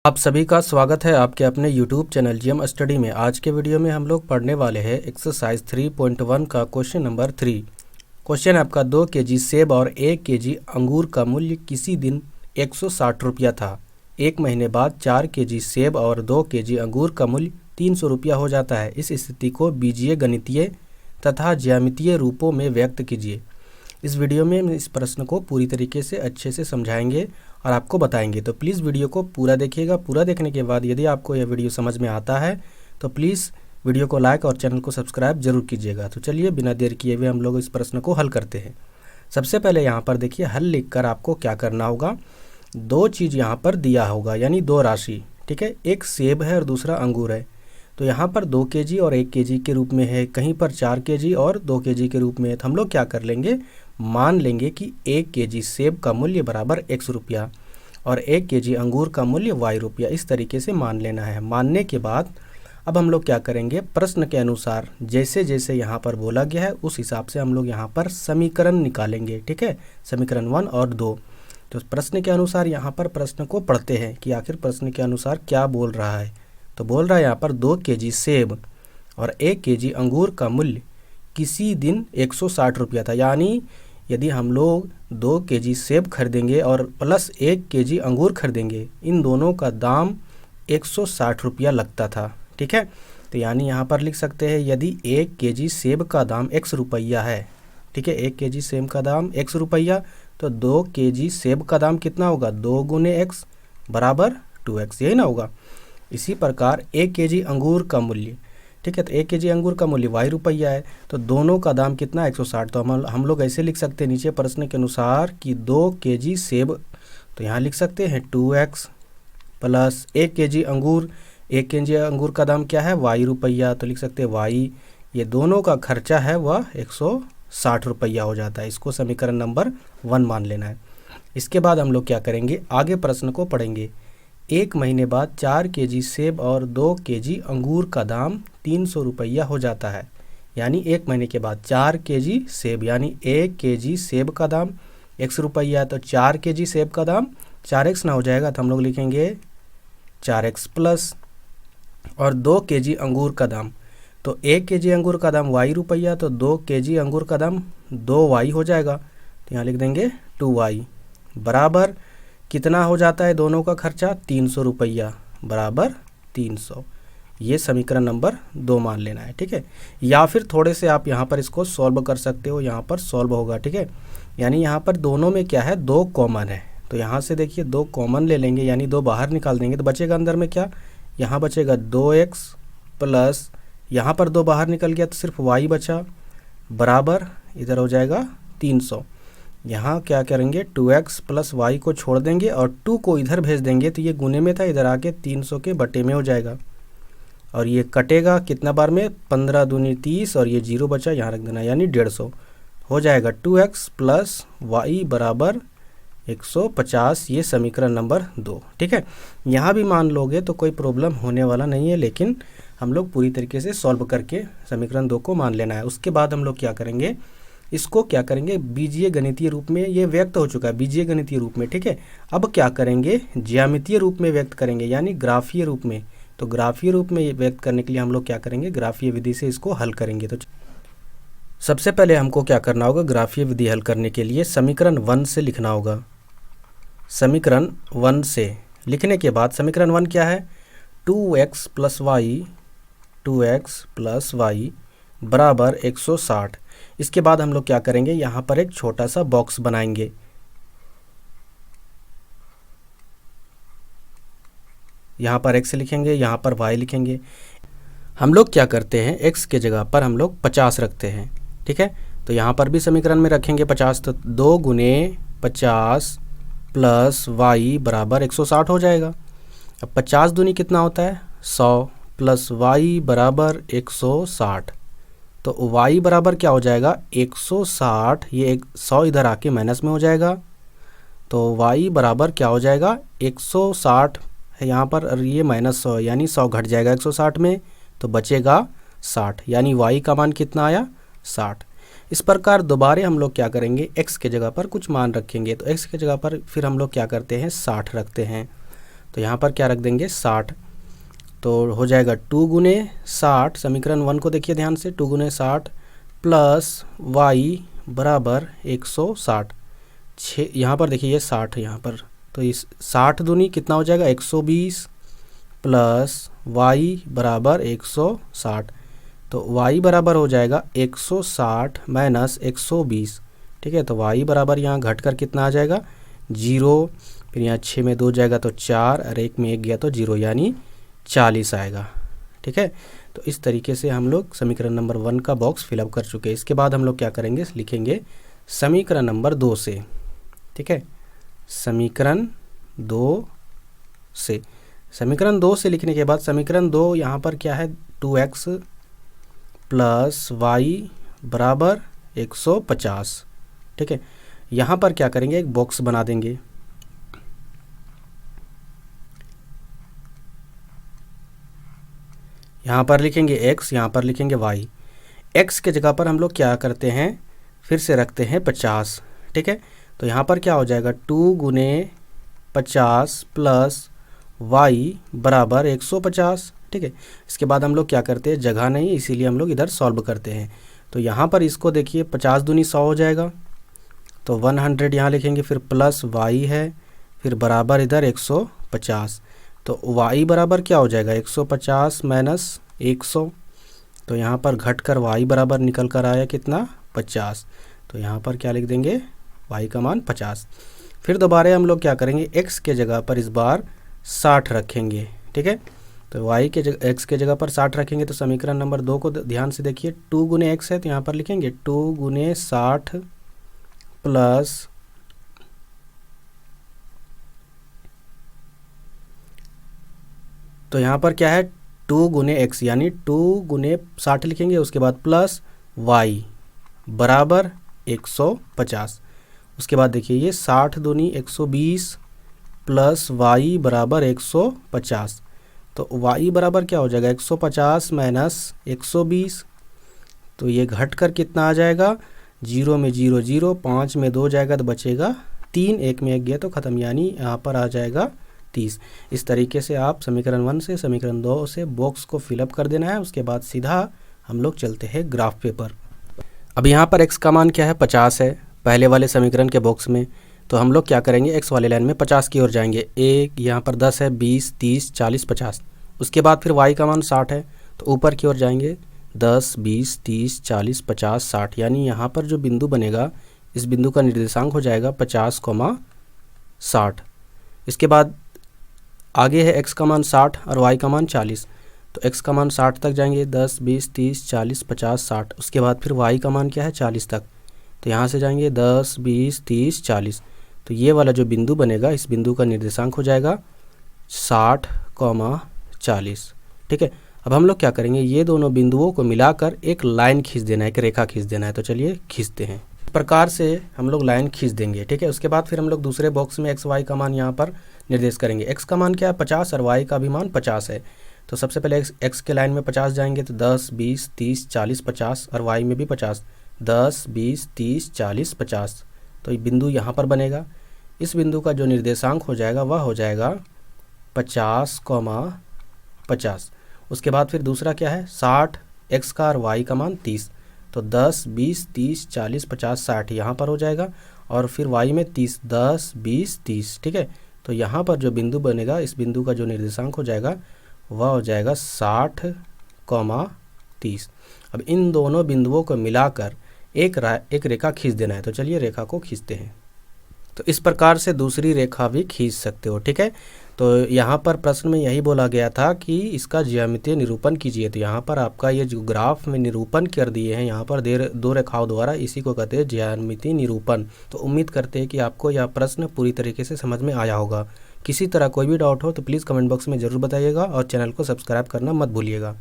आप सभी का स्वागत है आपके अपने YouTube चैनल जीएम स्टडी में। आज के वीडियो में हम लोग पढ़ने वाले हैं एक्सरसाइज 3.1 का क्वेश्चन नंबर 3। क्वेश्चन आपका 2 केजी सेब और 1 केजी अंगूर का मूल्य किसी दिन 160 रुपया था। एक महीने बाद 4 केजी सेब और 2 केजी अंगूर का मूल्य 300 रुपया हो जाता है। इस स्थिति को बीजीय, गणितीय तथा ज्यामितीय रूपों में व्यक्त कीजिए। इस वीडियो में हम इस प्रश्न को पूरी तरीके से अच्छे से समझाएंगे और आपको बताएंगे, तो प्लीज़ वीडियो को पूरा देखिएगा। पूरा देखने के बाद यदि आपको यह वीडियो समझ में आता है तो प्लीज़ वीडियो को लाइक और चैनल को सब्सक्राइब जरूर कीजिएगा। तो चलिए बिना देर किए हुए हम लोग इस प्रश्न को हल करते हैं। सबसे पहले यहाँ पर देखिए, हल लिखकर आपको क्या करना होगा, दो चीज़ यहाँ पर दिया होगा यानी दो राशि, ठीक है। एक सेब है और दूसरा अंगूर है। तो यहाँ पर 2 केजी और 1 केजी के रूप में है, कहीं पर 4 केजी और 2 केजी के रूप में है। तो हम लोग क्या कर लेंगे, मान लेंगे कि 1 केजी सेब का मूल्य बराबर x रुपया और 1 केजी अंगूर का मूल्य y रुपया। इस तरीके से मान लेना है। मानने के बाद अब हम लोग क्या करेंगे, प्रश्न के अनुसार जैसे जैसे यहाँ पर बोला गया है उस हिसाब से हम लोग यहाँ पर समीकरण निकालेंगे, ठीक है। समीकरण 1 और 2। तो प्रश्न के अनुसार यहाँ पर प्रश्न को पढ़ते हैं कि आखिर प्रश्न के अनुसार क्या बोल रहा है। तो बोल रहा है यहाँ पर 2 केजी सेब और 1 केजी अंगूर का मूल्य किसी दिन 160 रुपया था। यानी यदि हम लोग 2 केजी सेब खरीदेंगे और प्लस 1 केजी अंगूर खरीदेंगे, इन दोनों का दाम 160 रुपया लगता था, ठीक है। तो यानी यहाँ पर लिख सकते हैं, यदि 1 केजी सेब का दाम x रुपया है, ठीक है, 1 केजी सेब का दाम x रुपया, तो 2 केजी सेब का दाम कितना होगा, 2 गुने x बराबर 2x, यही ना होगा। इसी प्रकार 1 केजी अंगूर का मूल्य, ठीक है, तो 1 केजी अंगूर का मूल्य y रुपया है, तो दोनों का दाम कितना 160। तो हम लोग ऐसे लिख सकते हैं नीचे प्रश्न के अनुसार कि 2 केजी सेब, तो यहाँ लिख सकते हैं 2x प्लस 1 केजी अंगूर, 1 केजी अंगूर का दाम क्या है y रुपया, तो लिख सकते हैं y, ये दोनों का खर्चा है वह 160 रुपया हो जाता है। इसको समीकरण नंबर 1 मान लेना है। इसके बाद हम लोग क्या करेंगे, आगे प्रश्न को पढ़ेंगे। एक महीने बाद 4 केजी सेब और 2 केजी अंगूर का दाम 300 रुपया हो जाता है। यानी एक महीने के बाद 4 केजी सेब, यानी 1 केजी सेब का दाम x रुपया, तो 4 केजी सेब का दाम 4x ना हो जाएगा, तो हम लोग लिखेंगे 4x प्लस, और 2 केजी अंगूर का दाम, तो 1 केजी अंगूर का दाम y रुपया, तो 2 केजी अंगूर का दाम 2y हो जाएगा, तो यहाँ लिख देंगे 2y बराबर कितना हो जाता है, दोनों का खर्चा 300 रुपया बराबर 300। ये समीकरण नंबर 2 मान लेना है, ठीक है। या फिर थोड़े से आप यहाँ पर इसको सॉल्व कर सकते हो, यहाँ पर सॉल्व होगा, ठीक है। यानी यहाँ पर दोनों में क्या है, 2 कॉमन है, तो यहाँ से देखिए 2 कॉमन ले लेंगे, यानी 2 बाहर निकाल देंगे, तो बचेगा अंदर में क्या, यहाँ बचेगा 2x प्लस, यहाँ पर 2 बाहर निकल गया तो सिर्फ y बचा बराबर इधर हो जाएगा 300। यहाँ क्या करेंगे, 2x प्लस y को छोड़ देंगे और 2 को इधर भेज देंगे, तो ये गुने में था, इधर आके 300 के बटे में हो जाएगा, और ये कटेगा कितना बार में, 15 दूनी 30, और ये 0 बचा, यहाँ रख देना, यानी 150 हो जाएगा। 2x प्लस y बराबर 150, ये समीकरण नंबर 2, ठीक है। यहाँ भी मान लोगे तो कोई प्रॉब्लम होने वाला नहीं है, लेकिन हम लोग पूरी तरीके से सॉल्व करके समीकरण 2 को मान लेना है। उसके बाद हम लोग क्या करेंगे, इसको क्या करेंगे, बीजीय गणितीय रूप में ये व्यक्त हो चुका है, बीजीय गणितीय रूप में, ठीक है। अब क्या करेंगे, ज्यामितीय रूप में व्यक्त करेंगे, यानी ग्राफीय रूप में। तो ग्राफीय रूप में व्यक्त करने के लिए हम लोग क्या करेंगे, ग्राफीय विधि से इसको हल करेंगे। तो सबसे पहले हमको क्या करना होगा, ग्राफीय विधि हल करने के लिए समीकरण 1 से लिखना होगा। समीकरण 1 से लिखने के बाद समीकरण 1 क्या है, 2x प्लस y बराबर 160। इसके बाद हम लोग क्या करेंगे, यहाँ पर एक छोटा सा बॉक्स बनाएंगे। यहाँ पर x लिखेंगे, यहाँ पर y लिखेंगे। हम लोग क्या करते हैं, x के जगह पर हम लोग 50 रखते हैं, ठीक है। तो यहाँ पर भी समीकरण में रखेंगे 50, तो 2 गुने 50 प्लस y बराबर 160 हो जाएगा। अब 50 दूनी कितना होता है, 100 प्लस y बराबर 160, तो y बराबर क्या हो जाएगा, 160, ये 100 इधर आके माइनस में हो जाएगा, तो y बराबर क्या हो जाएगा, 160 है यहाँ पर, और ये -100, यानी 100 घट जाएगा 160 में, तो बचेगा 60, यानी y का मान कितना आया, 60। इस प्रकार दोबारा हम लोग क्या करेंगे, x के जगह पर कुछ मान रखेंगे, तो x के जगह पर फिर हम लोग क्या करते हैं, 60 रखते हैं। तो यहाँ पर क्या रख देंगे 60। तो हो जाएगा 2 गुने 60, समीकरण 1 को देखिए ध्यान से, 2 गुने 60 प्लस वाई बराबर 160। यहाँ पर देखिए ये 60 यहाँ पर, तो इस 60 दूनी कितना हो जाएगा 120 प्लस वाई बराबर 160। तो y बराबर हो जाएगा 160 माइनस 120। ठीक है, तो y बराबर यहाँ घट कर कितना आ जाएगा 0, फिर यहाँ 6 में 2 जाएगा तो 4 और 1 में 1 गया तो 0, यानी 40 आएगा। ठीक है, तो इस तरीके से हम लोग समीकरण नंबर 1 का बॉक्स फिलअप कर चुके हैं। इसके बाद हम लोग क्या करेंगे, लिखेंगे समीकरण नंबर 2 से। ठीक है, समीकरण 2 से, समीकरण 2 से लिखने के बाद समीकरण 2 यहाँ पर क्या है 2x प्लस वाई बराबर 150। ठीक है, यहाँ पर क्या करेंगे, एक बॉक्स बना देंगे। यहाँ पर लिखेंगे x, यहाँ पर लिखेंगे y। x के जगह पर हम लोग क्या करते हैं, फिर से रखते हैं 50। ठीक है, तो यहाँ पर क्या हो जाएगा 2 गुने 50 प्लस y बराबर 150। ठीक है, इसके बाद हम लोग क्या करते हैं, जगह नहीं इसीलिए हम लोग इधर सॉल्व करते हैं। तो यहाँ पर इसको देखिए 50 दूनी 100 हो जाएगा, तो 100 यहाँ लिखेंगे, फिर प्लस y है, फिर बराबर इधर 150। तो y बराबर क्या हो जाएगा 150 माइनस 100। तो यहाँ पर घट कर y बराबर निकल कर आया कितना 50। तो यहाँ पर क्या लिख देंगे y का मान 50। फिर दोबारा हम लोग क्या करेंगे, x के जगह पर इस बार 60 रखेंगे। ठीक है, तो y के x के जगह पर 60 रखेंगे। तो समीकरण नंबर 2 को ध्यान से देखिए, 2 गुने x है तो यहाँ पर लिखेंगे 2 गुने 60 प्लस तो यहाँ पर क्या है 2 गुने x, यानी 2 गुने 60 लिखेंगे, उसके बाद प्लस y बराबर 150। उसके बाद देखिए ये 60 दूनी 120 प्लस y बराबर 150। तो y बराबर क्या हो जाएगा 150 माइनस 120। तो ये घट कर कितना आ जाएगा, 0 में 0 0, 5 में 2 जाएगा तो बचेगा 3, 1 में 1 गया तो ख़त्म, यानी यहाँ पर आ जाएगा 30। इस तरीके से आप समीकरण 1 से समीकरण 2 से बॉक्स को फिलअप कर देना है। उसके बाद सीधा हम लोग चलते हैं ग्राफ पेपर। अब यहाँ पर x का मान क्या है 50 है पहले वाले समीकरण के बॉक्स में, तो हम लोग क्या करेंगे x वाले लाइन में 50 की ओर जाएंगे। एक यहाँ पर 10 है, 20 30 40 50। उसके बाद फिर y का मान 60 है, तो ऊपर की ओर जाएंगे 10 20 30 40 50 60, यानी यहाँ पर जो बिंदु बनेगा इस बिंदु का निर्देशांक हो जाएगा 50,60। इसके बाद आगे है x का मान 60 और y का मान 40, तो x का मान 60 तक जाएंगे, 10 20 30 40 50 60। उसके बाद फिर y का मान क्या है 40 तक, तो यहाँ से जाएंगे 10 20 30 40। तो ये वाला जो बिंदु बनेगा इस बिंदु का निर्देशांक हो जाएगा 60,40। ठीक है, अब हम लोग क्या करेंगे, ये दोनों बिंदुओं को मिलाकर एक लाइन खींच देना है, एक रेखा खींच देना है। तो चलिए खींचते हैं। इस प्रकार से हम लोग लाइन खींच देंगे। ठीक है, उसके बाद फिर हम लोग दूसरे बॉक्स में एक्स वाई का मान यहाँ पर निर्देश करेंगे। एक्स का मान क्या है 50 और वाई का भी मान 50 है। तो सबसे पहले एक्स के लाइन में 50 जाएंगे, तो 10 20 30 40 50, और वाई में भी 50, 10 20 30 40 50। तो ये बिंदु यहाँ पर बनेगा। इस बिंदु का जो निर्देशांक हो जाएगा वह हो जाएगा 50,50। उसके बाद फिर दूसरा क्या है 60, एक्स का और वाई का मान 30, तो 10 20 30 40 50 60 यहाँ पर हो जाएगा, और फिर वाई में 30, 10 20 30। ठीक है, तो यहाँ पर जो बिंदु बनेगा इस बिंदु का जो निर्देशांक हो जाएगा वह हो जाएगा 60,30। अब इन दोनों बिंदुओं को मिलाकर एक रेखा खींच देना है। तो चलिए रेखा को खींचते हैं। तो इस प्रकार से दूसरी रेखा भी खींच सकते हो। ठीक है, तो यहाँ पर प्रश्न में यही बोला गया था कि इसका ज्यामितीय निरूपण कीजिए। तो यहाँ पर आपका ये जो ग्राफ में निरूपण कर दिए हैं यहाँ पर दो रेखाओं द्वारा, इसी को कहते हैं ज्यामितीय निरूपण। तो उम्मीद करते हैं कि आपको यह प्रश्न पूरी तरीके से समझ में आया होगा। किसी तरह कोई भी डाउट हो तो प्लीज़ कमेंट बॉक्स में ज़रूर बताइएगा, और चैनल को सब्सक्राइब करना मत भूलिएगा।